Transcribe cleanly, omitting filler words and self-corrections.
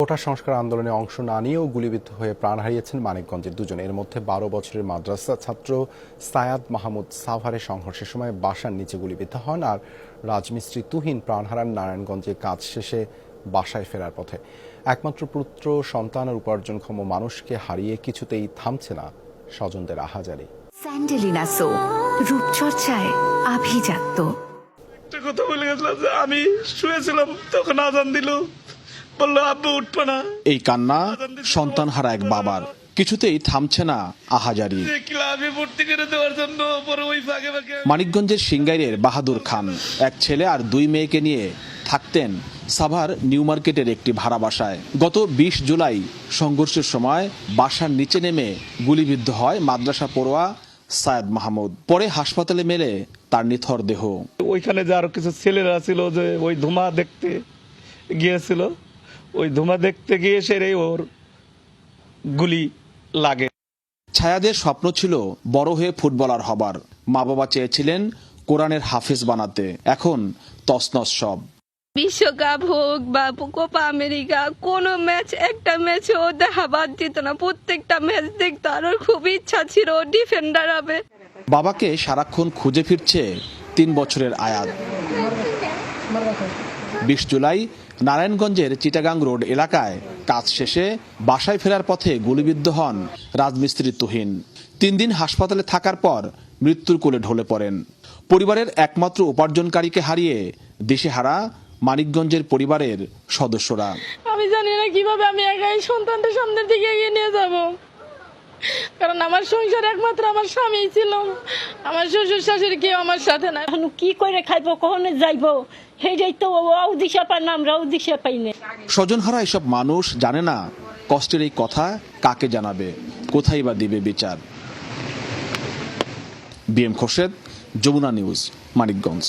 কোটা সংস্কার আন্দোলনে অংশ না নিয়েও গুলিবিদ্ধ হয়ে প্রাণ হারিয়েছেন মানিকগঞ্জের দুজন। এর মধ্যে ১২ বছরের মাদ্রাসা ছাত্র সায়াদ মাহমুদ সাভারের সংঘর্ষের সময় বাসার নিচে গুলিবিদ্ধ হন, আর রাজমিস্ত্রি তুহিন প্রাণ হারান নারায়ণগঞ্জে কাজ শেষে বাসায় ফেরার পথে। একমাত্র পুত্র সন্তান আর উপার্জনক্ষম মানুষকে হারিয়ে কিছুতেই থামছে না স্বজনদের আহাজারি। স্যান্ডেলিনা সো, রূপচর্চায় আভিজাত্য। একটা কথা বলে গেছিলাম যে আমি শুয়েছিলাম, তখন আজান দিল, বললো আব্বু উঠবো না। এই কান্না সন্তান হারা এক বাবার, কিছুতেই থামছে না আহাজারি। ক্লাবে ভর্তি করে দেওয়ার জন্য পরে ওই ফাঁকে ফাঁকে মানিকগঞ্জের সিংগাইরের বাহাদুর খান এক ছেলে আর দুই মেয়েকে নিয়ে থাকতেন সাভার নিউ মার্কেটের একটি ভাড়া বাসায়। গত ২০ জুলাই সংঘর্ষের সময় বাসার নিচে নেমে গুলিবিদ্ধ হয় মাদ্রাসা পড়ুয়া সায়াদ মাহমুদ। পরে হাসপাতালে মেলে তার নিথর দেহ। ওইখানে যে আরো কিছু ছেলেরা ছিল যে ওই ধুমা দেখতে গিয়েছিল, ওই ধুমা দেখতে গিয়ে সেরে ওর গুলি লাগে। ছায়াদের স্বপ্ন ছিল বড় হয়ে ফুটবলার হবার। মা বাবা চেয়েছিলেন কোরআনের হাফেজ বানাতে। এখন তছনছ সব। বিশ্বকাপ হোক বা কোপা আমেরিকা, কোনো ম্যাচ একটা ম্যাচে ও দেখা বাদ দিত না, প্রত্যেকটা ম্যাচ দেখতো। আর ওর খুব ইচ্ছা ছিল ডিফেন্ডার হবে। বাবাকে সারাক্ষণ খুঁজে ফিরছে ৩ বছরের আয়াত। ২০ জুলাই নারায়ণগঞ্জের চিটাগাং রোড এলাকায় কাজ শেষে বাসায় ফেরার পথে গুলিবিদ্ধ হন রাজমিস্ত্রি তুহিন। ৩ দিন হাসপাতালে থাকার পর মৃত্যুর কোলে ঢলে পড়েন। পরিবারের একমাত্র উপার্জনকারীকে হারিয়ে দিশেহারা মানিকগঞ্জের পরিবারের সদস্যরা। আমি জানি না কিভাবে আমি একাই সন্তানদের সামনের দিকে এগিয়ে নিয়ে যাব, কারণ আমার সংসার একমাত্র আমার স্বামী ছিল। আমার শ্বশুর শাশুড়ি কেউ আমার সাথে না। এখন কি করে খাইবো, কখনো যাইবো, সেটাই তো দিশা পাই না, আমরাও দিশা পাই না। স্বজনহারা এসব মানুষ জানে না কষ্টের এই কথা কাকে জানাবে, কোথায় বা দিবে বিচার। BM Khorshed, Jamuna news, Manikganj.